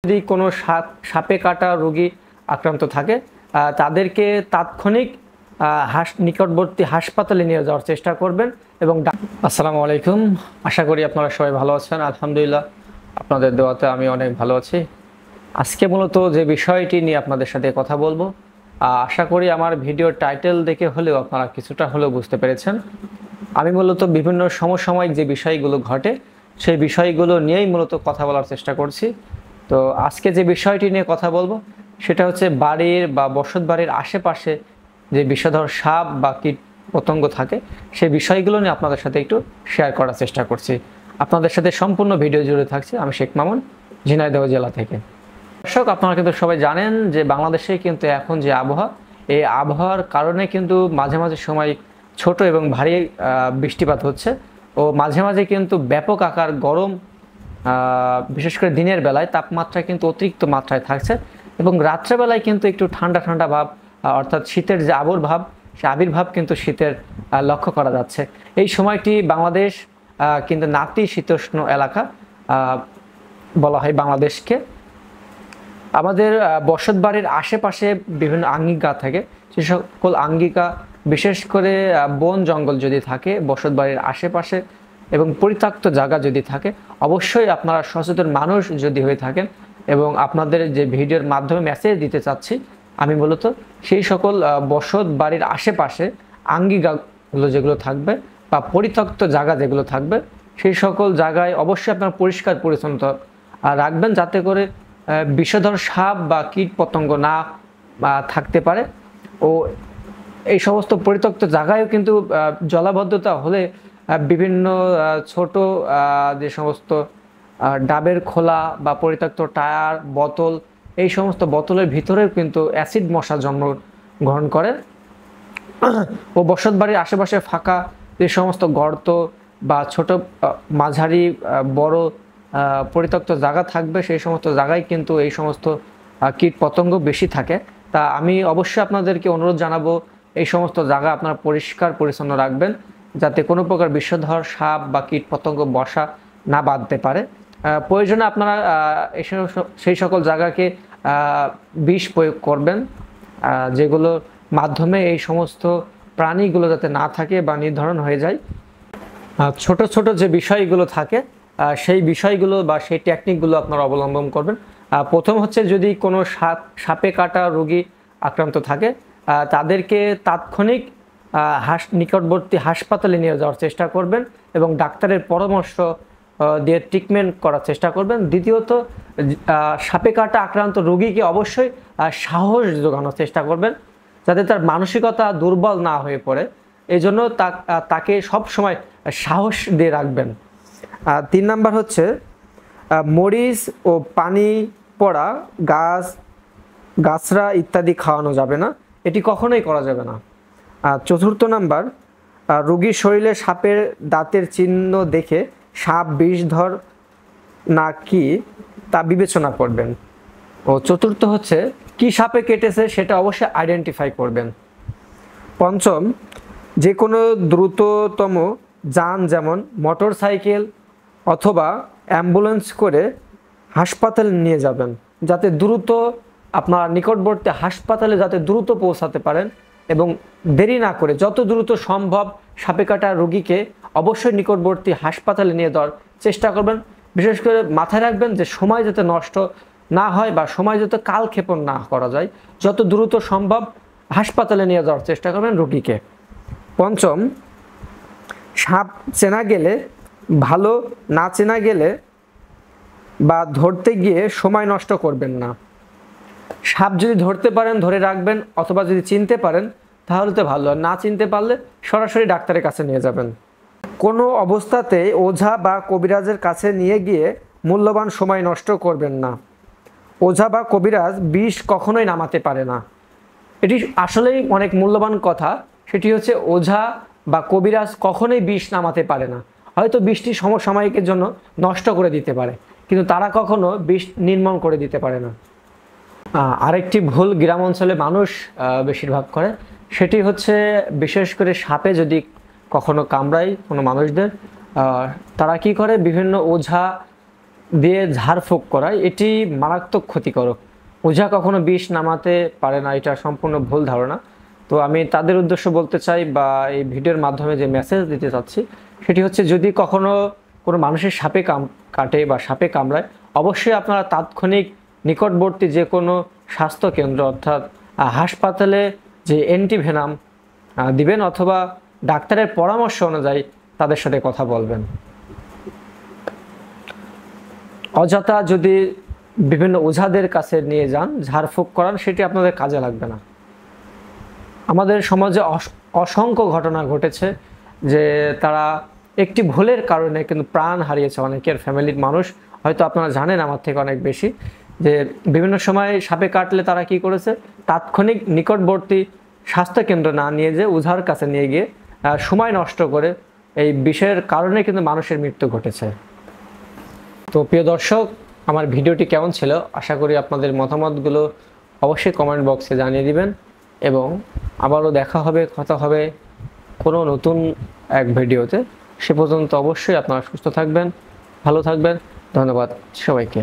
যদি কোনো সাপে কাটা রোগী আক্রান্ত থাকে তাদেরকে তাৎক্ষণিক নিকটবর্তী হাসপাতালে নিয়ে যাওয়ার চেষ্টা করবেন। এবং আসসালামু আলাইকুম, আশা করি আপনারা সবাই ভালো আছেন। আলহামদুলিল্লাহ, আপনাদের দোয়াতে আমি অনেক ভালো আছি। আজকে মূলত যে বিষয়টি নিয়ে আপনাদের সাথে কথা বলবো, আশা করি আমার ভিডিওর টাইটেল দেখে হলেও আপনারা কিছুটা হলেও বুঝতে পেরেছেন। আমি মূলত বিভিন্ন সমসাময়িক যে বিষয়গুলো ঘটে সেই বিষয়গুলো নিয়েই মূলত কথা বলার চেষ্টা করছি। তো আজকে যে বিষয়টি নিয়ে কথা বলবো সেটা হচ্ছে বাড়ির বা বসত বাড়ির আশেপাশে যে বিষধর সাপ বা কীট পতঙ্গ থাকে সেই বিষয়গুলো নিয়ে আপনাদের সাথে একটু শেয়ার করার চেষ্টা করছি। আপনাদের সাথে সম্পূর্ণ ভিডিও জুড়ে থাকছে আমি শেখ মামুন, ঝিনাইদহ জেলা থেকে। দর্শক, আপনারা কিন্তু সবাই জানেন যে বাংলাদেশে কিন্তু এখন যে আবহাওয়া, এই আবহাওয়ার কারণে কিন্তু মাঝে মাঝে সময় ছোট এবং ভারী বৃষ্টিপাত হচ্ছে ও মাঝে মাঝে কিন্তু ব্যাপক আকার গরম, বিশেষ করে দিনের বেলায় তাপমাত্রা কিন্তু অতিরিক্ত মাত্রায় থাকছে এবং রাত্রেবেলায় কিন্তু একটু ঠান্ডা ঠান্ডা ভাব, অর্থাৎ শীতের যে আবির্ভাব, সে আবির্ভাব কিন্তু শীতের লক্ষ্য করা যাচ্ছে। এই সময়টি বাংলাদেশ কিন্তু নাতিশীতোষ্ণ এলাকা বলা হয় বাংলাদেশকে। আমাদের বসত বাড়ির আশেপাশে বিভিন্ন আঙ্গিকা থাকে, সে সকল আঙ্গিকা বিশেষ করে বন জঙ্গল যদি থাকে বসত বাড়ির আশেপাশে এবং পরিত্যক্ত জায়গা যদি থাকে, অবশ্যই আপনারা সচেতন মানুষ যদি হয়ে থাকেন এবং আপনাদের যে ভিডিওর মাধ্যমে মেসেজ দিতে চাচ্ছি, আমি মূলত সেই সকল বসত বাড়ির আশেপাশে আঙ্গিকাগুলো যেগুলো থাকবে বা পরিত্যক্ত জায়গা যেগুলো থাকবে সেই সকল জায়গায় অবশ্যই আপনারা পরিষ্কার পরিচ্ছন্নতা রাখবেন, যাতে করে বিষধর সাপ বা কীট পতঙ্গ না থাকতে পারে। ও এই সমস্ত পরিত্যক্ত জায়গায়ও কিন্তু জলাবদ্ধতা হলে বিভিন্ন ছোট যে সমস্ত ডাবের খোলা বা পরিত্যক্ত টায়ার, বোতল, এই সমস্ত বোতলের ভিতরেও কিন্তু অ্যাসিড মশা জন্মগ্রহণ করে। ও বসত বাড়ির আশেপাশে ফাঁকা যে সমস্ত গর্ত বা ছোট মাঝারি বড় পরিত্যক্ত জায়গা থাকবে সেই সমস্ত জায়গায় কিন্তু এই সমস্ত কীট পতঙ্গ বেশি থাকে। তা আমি অবশ্যই আপনাদেরকে অনুরোধ জানাবো এই সমস্ত জায়গা আপনারা পরিষ্কার পরিচ্ছন্ন রাখবেন, যাতে কোনো প্রকার বিষধর সাপ বা কীট পতঙ্গ বসা না বাঁধতে পারে। প্রয়োজনে আপনারা সেই সকল জায়গাকে বিষ প্রয়োগ করবেন, যেগুলোর মাধ্যমে এই সমস্ত প্রাণীগুলো যাতে না থাকে বা নির্ধারণ হয়ে যায়। ছোট ছোট যে বিষয়গুলো থাকে সেই বিষয়গুলো বা সেই টেকনিকগুলো আপনারা অবলম্বন করবেন। প্রথম হচ্ছে, যদি কোনো সাপে কাটা রোগী আক্রান্ত থাকে তাদেরকে তাৎক্ষণিক নিকটবর্তী হাসপাতালে নিয়ে যাওয়ার চেষ্টা করবেন এবং ডাক্তারের পরামর্শ দিয়ে ট্রিটমেন্ট করার চেষ্টা করবেন। দ্বিতীয়ত, সাপে কাটা আক্রান্ত রোগীকে অবশ্যই সাহস জোগানোর চেষ্টা করবেন, যাতে তার মানসিকতা দুর্বল না হয়ে পড়ে। এই জন্য তাকে সবসময় সাহস দিয়ে রাখবেন। 3 নাম্বার হচ্ছে, মরিচ ও পানি পড়া গাছরা ইত্যাদি খাওয়ানো যাবে না, এটি কখনোই করা যাবে না। 4 নাম্বার, রোগীর শরীরে সাপের দাঁতের চিহ্ন দেখে সাপ বিষধর না কি তা বিবেচনা করবেন। ও 4 হচ্ছে, কি সাপে কেটেছে সেটা অবশ্যই আইডেন্টিফাই করবেন। 5, যে কোনো দ্রুততম যান যেমন মোটর সাইকেল অথবা অ্যাম্বুলেন্স করে হাসপাতালে নিয়ে যাবেন, যাতে দ্রুত আপনার নিকটবর্তী হাসপাতালে যাতে দ্রুত পৌঁছাতে পারেন এবং দেরি না করে যত দ্রুত সম্ভব সাপে কাটা রোগীকে অবশ্যই নিকটবর্তী হাসপাতালে নিয়ে যাওয়ার চেষ্টা করবেন। বিশেষ করে মাথায় রাখবেন যে সময় যাতে নষ্ট না হয় বা সময় যাতে কালক্ষেপণ না করা যায়, যত দ্রুত সম্ভব হাসপাতালে নিয়ে যাওয়ার চেষ্টা করবেন রোগীকে। 5, সাপ চেনা গেলে ভালো, না চেনা গেলে বা ধরতে গিয়ে সময় নষ্ট করবেন না। সাপ যদি ধরতে পারেন ধরে রাখবেন, অথবা যদি চিনতে পারেন তাহলে তো ভালো, না চিনতে পারলে সরাসরি ডাক্তারের কাছে নিয়ে যাবেন। কোনো অবস্থাতে ওঝা বা কবিরাজের কাছে নিয়ে গিয়ে মূল্যবান সময় নষ্ট করবেন না। ওঝা বা কবিরাজ বিষ কখনোই নামাতে পারে না, এটি আসলেই অনেক মূল্যবান কথা। সেটি হচ্ছে, ওঝা বা কবিরাজ কখনোই বিষ নামাতে পারে না। হয়তো বৃষ্টি সমসাময়িকের জন্য নষ্ট করে দিতে পারে, কিন্তু তারা কখনো বিষ নির্মূল করে দিতে পারে না। আরেকটি ভুল গ্রাম অঞ্চলে মানুষ বেশিরভাগ করে, সেটি হচ্ছে বিশেষ করে সাপে যদি কখনো কামড়ায় কোনো মানুষদের, তারা কি করে, বিভিন্ন ওঝা দিয়ে ঝাড়ফুঁক করা এটি মারাত্মক ক্ষতিকারক। ওঝা কখনো বিষ নামাতে পারে না, এটা সম্পূর্ণ ভুল ধারণা। তো আমি তাদের উদ্দেশ্য বলতে চাই বা এই ভিডিওর মাধ্যমে যে মেসেজ দিতে চাচ্ছি সেটি হচ্ছে, যদি কখনো কোনো মানুষের সাপে কাটে বা সাপে কামড়ায়, অবশ্যই আপনারা তাৎক্ষণিক নিকটবর্তী যে কোনো স্বাস্থ্যকেন্দ্র অর্থাৎ হাসপাতালে যে অ্যান্টিভেনাম দিবেন অথবা ডাক্তারের পরামর্শ অনুযায়ী তাদের সাথে কথা বলবেন। অযথা যদি বিভিন্ন ওঝাদের কাছে নিয়ে যান ঝাড়ফুঁক করান, সেটি আপনাদের কাজে লাগবে না। আমাদের সমাজে অসংখ্য ঘটনা ঘটেছে যে তারা একটি ভুলের কারণে কিন্তু প্রাণ হারিয়েছে অনেকের ফ্যামিলির মানুষ। হয়তো আপনারা জানেন আমার থেকে অনেক বেশি, যে বিভিন্ন সময় সাপে কাটলে তারা কি করেছে, তাৎক্ষণিক নিকটবর্তী স্বাস্থ্যকেন্দ্র না নিয়ে যে ওঝার কাছে নিয়ে গিয়ে সময় নষ্ট করে এই বিষয়ের কারণে কিন্তু মানুষের মৃত্যু ঘটেছে। তো প্রিয় দর্শক, আমার ভিডিওটি কেমন ছিল আশা করি আপনাদের মতামতগুলো অবশ্যই কমেন্ট বক্সে জানিয়ে দিবেন, এবং আবারও দেখা হবে, কথা হবে কোনো নতুন এক ভিডিওতে। সে পর্যন্ত অবশ্যই আপনারা সুস্থ থাকবেন, ভালো থাকবেন। ধন্যবাদ সবাইকে।